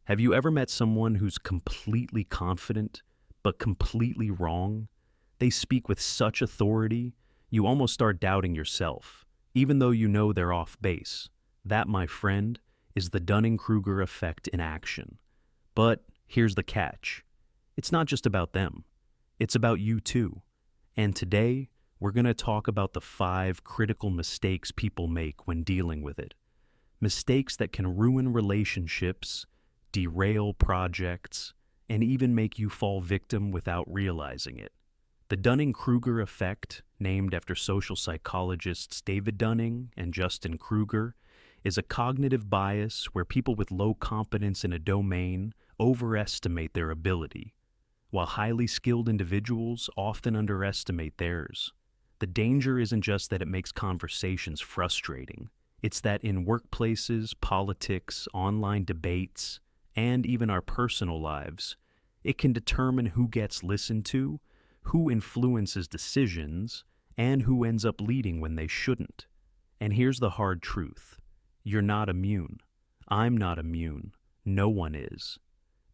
Have you ever met someone who's completely confident, but completely wrong? They speak with such authority, you almost start doubting yourself, even though you know they're off base. That, my friend, is the Dunning-Kruger effect in action. But here's the catch. It's not just about them. It's about you too. And today, we're going to talk about the 5 critical mistakes people make when dealing with it. Mistakes that can ruin relationships, derail projects, and even make you fall victim without realizing it. The Dunning-Kruger Effect, named after social psychologists David Dunning and Justin Kruger, is a cognitive bias where people with low competence in a domain overestimate their ability, while highly skilled individuals often underestimate theirs. The danger isn't just that it makes conversations frustrating. It's that in workplaces, politics, online debates, and even our personal lives, it can determine who gets listened to, who influences decisions, and who ends up leading when they shouldn't. And here's the hard truth. You're not immune. I'm not immune. No one is.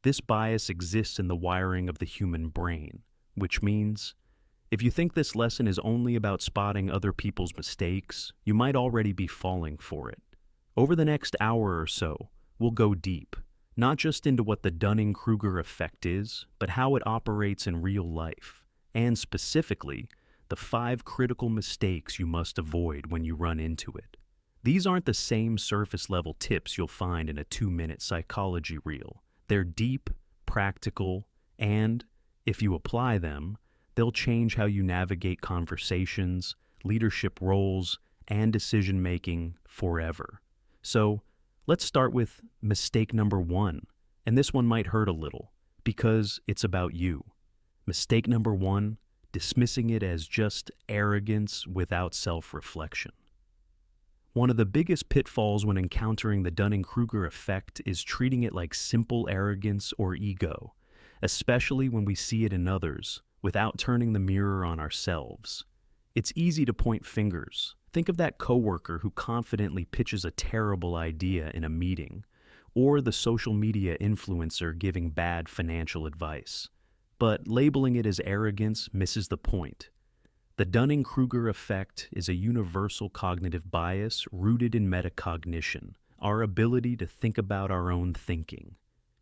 This bias exists in the wiring of the human brain, which means if you think this lesson is only about spotting other people's mistakes, you might already be falling for it. Over the next hour or so, we'll go deep, not just into what the Dunning-Kruger effect is, but how it operates in real life, and specifically, the 5 critical mistakes you must avoid when you run into it. These aren't the same surface-level tips you'll find in a 2-minute psychology reel. They're deep, practical, and, if you apply them, they'll change how you navigate conversations, leadership roles, and decision-making forever. So, let's start with mistake number 1, and this one might hurt a little, because it's about you. Mistake number 1, dismissing it as just arrogance without self-reflection. One of the biggest pitfalls when encountering the Dunning-Kruger effect is treating it like simple arrogance or ego, especially when we see it in others, without turning the mirror on ourselves. It's easy to point fingers. Think of that coworker who confidently pitches a terrible idea in a meeting, or the social media influencer giving bad financial advice. But labeling it as arrogance misses the point. The Dunning-Kruger effect is a universal cognitive bias rooted in metacognition, our ability to think about our own thinking.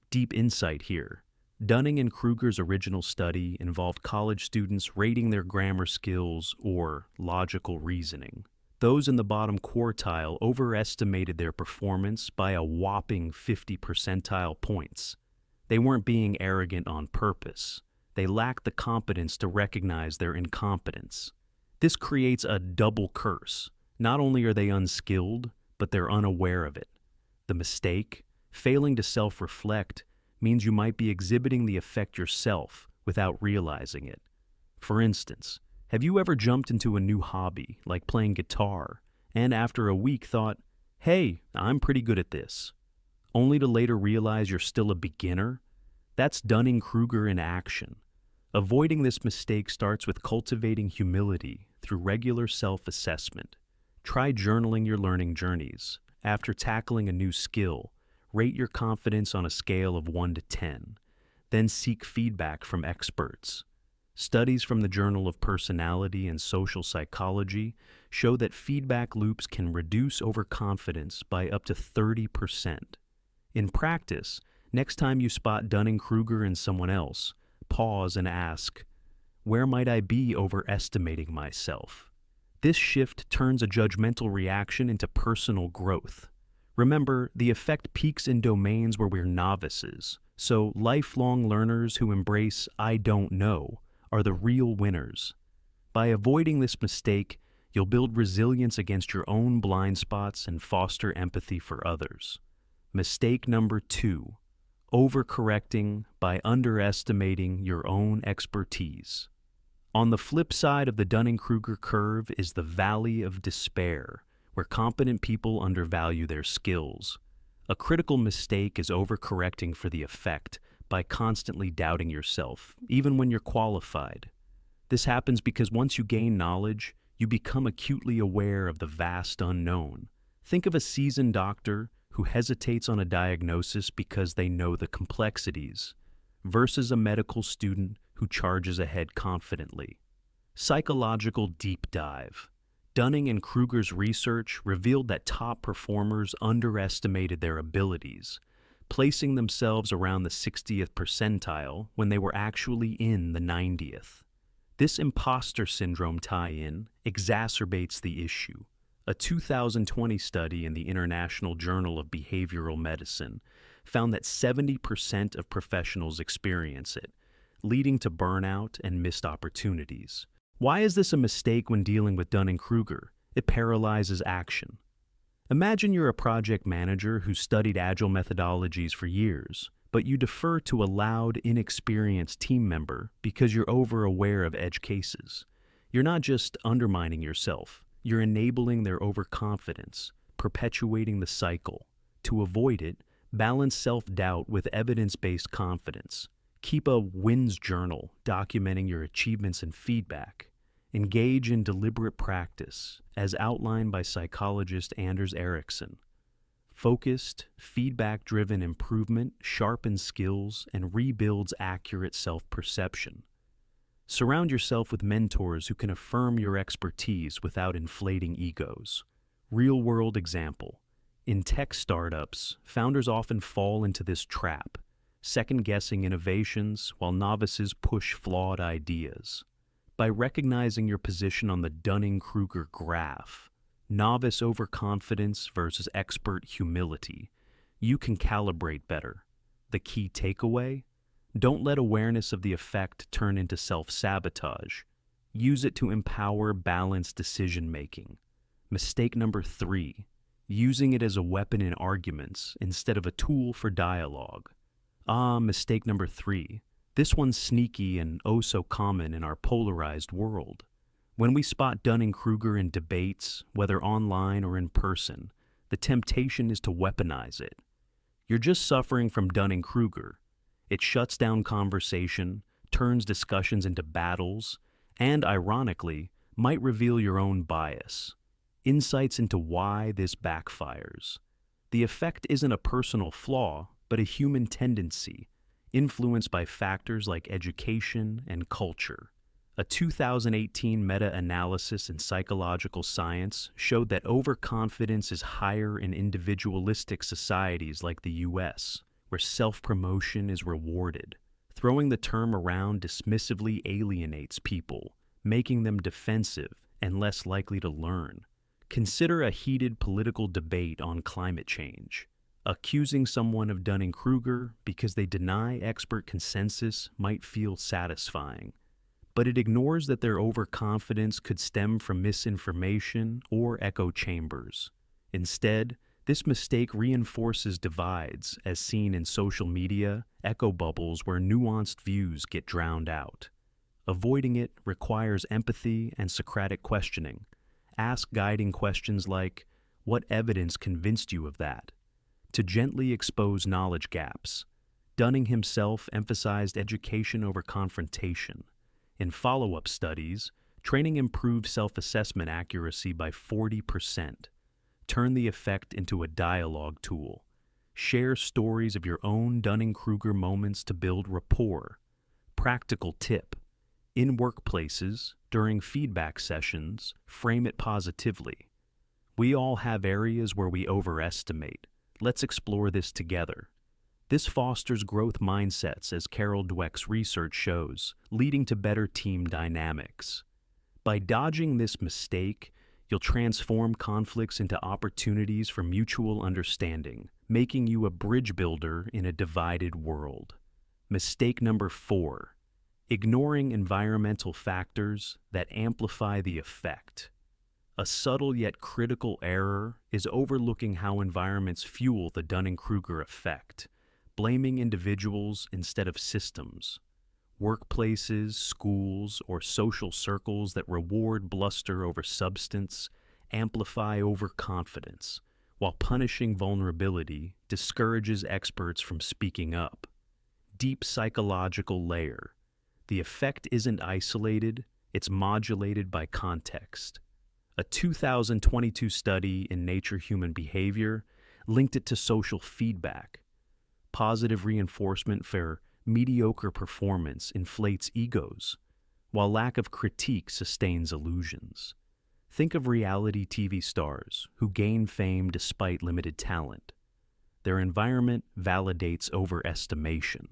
Deep insight here. Dunning and Kruger's original study involved college students rating their grammar skills or logical reasoning. Those in the bottom quartile overestimated their performance by a whopping 50 percentile points. They weren't being arrogant on purpose. They lacked the competence to recognize their incompetence. This creates a double curse. Not only are they unskilled, but they're unaware of it. The mistake, failing to self-reflect, means you might be exhibiting the effect yourself without realizing it. For instance, have you ever jumped into a new hobby, like playing guitar, and after a week thought, hey, I'm pretty good at this, only to later realize you're still a beginner? That's Dunning-Kruger in action. Avoiding this mistake starts with cultivating humility through regular self-assessment. Try journaling your learning journeys. After tackling a new skill, rate your confidence on a scale of 1 to 10. Then seek feedback from experts. Studies from the Journal of Personality and Social Psychology show that feedback loops can reduce overconfidence by up to 30%. In practice, next time you spot Dunning-Kruger in someone else, pause and ask, where might I be overestimating myself? This shift turns a judgmental reaction into personal growth. Remember, the effect peaks in domains where we're novices, so lifelong learners who embrace I don't know are the real winners. By avoiding this mistake, you'll build resilience against your own blind spots and foster empathy for others. Mistake number 2, overcorrecting by underestimating your own expertise. On the flip side of the Dunning-Kruger curve is the valley of despair, where competent people undervalue their skills. A critical mistake is overcorrecting for the effect by constantly doubting yourself, even when you're qualified. This happens because once you gain knowledge, you become acutely aware of the vast unknown. Think of a seasoned doctor who hesitates on a diagnosis because they know the complexities, versus a medical student who charges ahead confidently. Psychological deep dive. Dunning-Kruger's research revealed that top performers underestimated their abilities, placing themselves around the 60th percentile when they were actually in the 90th. This imposter syndrome tie-in exacerbates the issue. A 2020 study in the International Journal of Behavioral Medicine found that 70% of professionals experience it, leading to burnout and missed opportunities. Why is this a mistake when dealing with Dunning-Kruger? It paralyzes action. Imagine you're a project manager who studied agile methodologies for years, but you defer to a loud, inexperienced team member because you're over-aware of edge cases. You're not just undermining yourself, you're enabling their overconfidence, perpetuating the cycle. To avoid it, balance self-doubt with evidence-based confidence. Keep a wins journal documenting your achievements and feedback. Engage in deliberate practice, as outlined by psychologist Anders Ericsson. Focused, feedback-driven improvement sharpens skills and rebuilds accurate self-perception. Surround yourself with mentors who can affirm your expertise without inflating egos. Real-world example. In tech startups, founders often fall into this trap, second-guessing innovations while novices push flawed ideas. By recognizing your position on the Dunning-Kruger graph, novice overconfidence versus expert humility, you can calibrate better. The key takeaway? Don't let awareness of the effect turn into self-sabotage. Use it to empower balanced decision-making. Mistake number 3, using it as a weapon in arguments instead of a tool for dialogue. Mistake number 3. This one's sneaky and oh so common in our polarized world. When we spot Dunning-Kruger in debates, whether online or in person, the temptation is to weaponize it. You're just suffering from Dunning-Kruger. It shuts down conversation, turns discussions into battles, and, ironically, might reveal your own bias. Insights into why this backfires. The effect isn't a personal flaw, but a human tendency, influenced by factors like education and culture. A 2018 meta-analysis in psychological science showed that overconfidence is higher in individualistic societies like the US, where self-promotion is rewarded. Throwing the term around dismissively alienates people, making them defensive and less likely to learn. Consider a heated political debate on climate change. Accusing someone of Dunning-Kruger because they deny expert consensus might feel satisfying, but it ignores that their overconfidence could stem from misinformation or echo chambers. Instead, this mistake reinforces divides as seen in social media, echo bubbles where nuanced views get drowned out. Avoiding it requires empathy and Socratic questioning. Ask guiding questions like, "What evidence convinced you of that?" to gently expose knowledge gaps. Dunning himself emphasized education over confrontation. In follow-up studies, training improved self-assessment accuracy by 40%. Turn the effect into a dialogue tool. Share stories of your own Dunning-Kruger moments to build rapport. Practical tip. In workplaces, during feedback sessions, frame it positively. We all have areas where we overestimate. Let's explore this together. This fosters growth mindsets, as Carol Dweck's research shows, leading to better team dynamics. By dodging this mistake, you'll transform conflicts into opportunities for mutual understanding, making you a bridge builder in a divided world. Mistake number 4. Ignoring environmental factors that amplify the effect. A subtle yet critical error is overlooking how environments fuel the Dunning-Kruger effect, blaming individuals instead of systems. Workplaces, schools, or social circles that reward bluster over substance amplify overconfidence, while punishing vulnerability discourages experts from speaking up. Deep psychological layer. The effect isn't isolated, it's modulated by context. A 2022 study in Nature Human Behavior linked it to social feedback. Positive reinforcement for mediocre performance inflates egos, while lack of critique sustains illusions. Think of reality TV stars who gain fame despite limited talent. Their environment validates overestimation.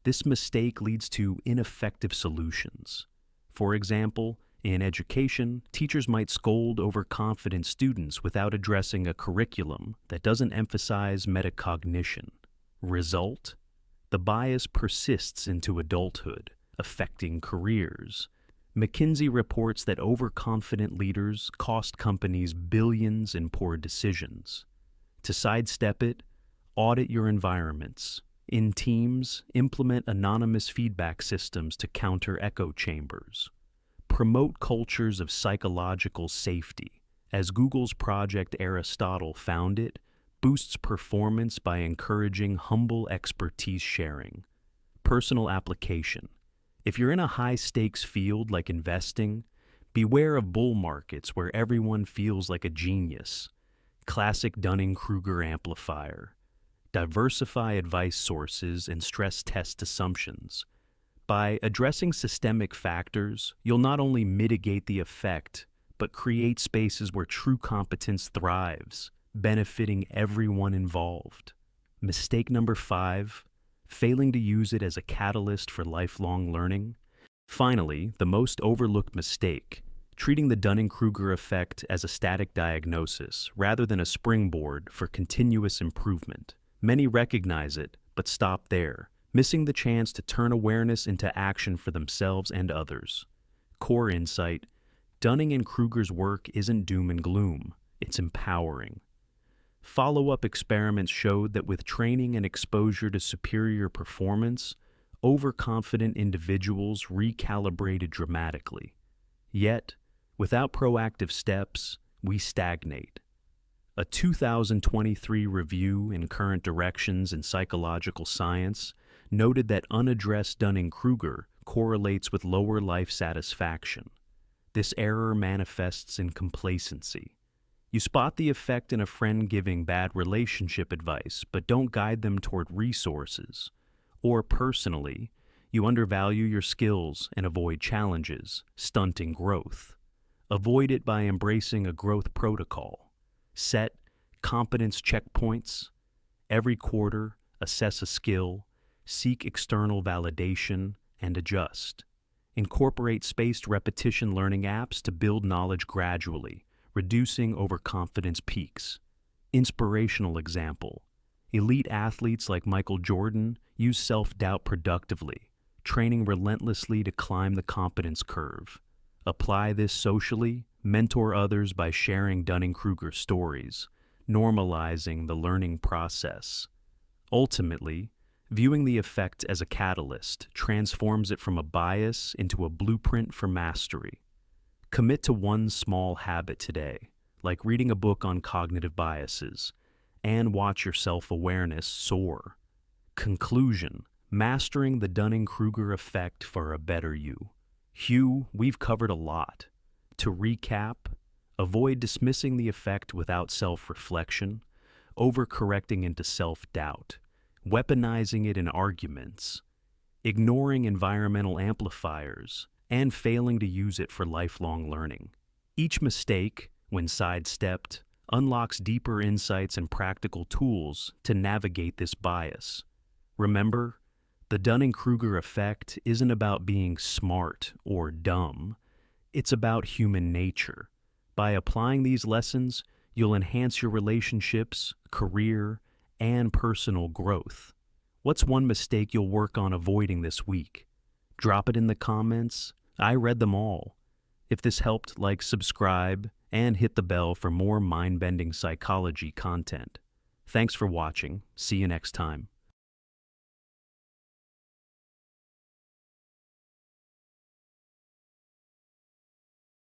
This mistake leads to ineffective solutions. For example, in education, teachers might scold overconfident students without addressing a curriculum that doesn't emphasize metacognition. Result? The bias persists into adulthood, affecting careers. McKinsey reports that overconfident leaders cost companies billions in poor decisions. To sidestep it, audit your environments. In teams, implement anonymous feedback systems to counter echo chambers. Promote cultures of psychological safety. As Google's Project Aristotle found it, boosts performance by encouraging humble expertise sharing. Personal application. If you're in a high-stakes field like investing, beware of bull markets where everyone feels like a genius. Classic Dunning-Kruger amplifier. Diversify advice sources and stress test assumptions. By addressing systemic factors, you'll not only mitigate the effect, but create spaces where true competence thrives, benefiting everyone involved. Mistake number 5, failing to use it as a catalyst for lifelong learning. Finally, the most overlooked mistake, treating the Dunning-Kruger effect as a static diagnosis rather than a springboard for continuous improvement. Many recognize it, but stop there, missing the chance to turn awareness into action for themselves and others. Core insight: Dunning and Kruger's work isn't doom and gloom, it's empowering. Follow-up experiments showed that with training and exposure to superior performance, overconfident individuals recalibrated dramatically. Yet, without proactive steps, we stagnate. A 2023 review in Current Directions in Psychological Science noted that unaddressed Dunning-Kruger correlates with lower life satisfaction. This error manifests in complacency. You spot the effect in a friend giving bad relationship advice, but don't guide them toward resources. Or personally, you undervalue your skills and avoid challenges, stunting growth. Avoid it by embracing a growth protocol. Set competence checkpoints. Every quarter, assess a skill, seek external validation, and adjust. Incorporate spaced repetition learning apps to build knowledge gradually, reducing overconfidence peaks. Inspirational example: elite athletes like Michael Jordan use self-doubt productively, training relentlessly to climb the competence curve. Apply this socially, mentor others by sharing Dunning-Kruger stories, normalizing the learning process. Ultimately, viewing the effect as a catalyst transforms it from a bias into a blueprint for mastery. Commit to one small habit today, like reading a book on cognitive biases, and watch your self-awareness soar. Conclusion: mastering the Dunning-Kruger effect for a better you. Hugh, we've covered a lot. To recap, avoid dismissing the effect without self-reflection, overcorrecting into self-doubt, weaponizing it in arguments, ignoring environmental amplifiers, and failing to use it for lifelong learning. Each mistake, when sidestepped, unlocks deeper insights and practical tools to navigate this bias. Remember, the Dunning-Kruger effect isn't about being smart or dumb. It's about human nature. By applying these lessons, you'll enhance your relationships, career, and personal growth. What's one mistake you'll work on avoiding this week? Drop it in the comments. I read them all. If this helped, like, subscribe, and hit the bell for more mind-bending psychology content. Thanks for watching. See you next time.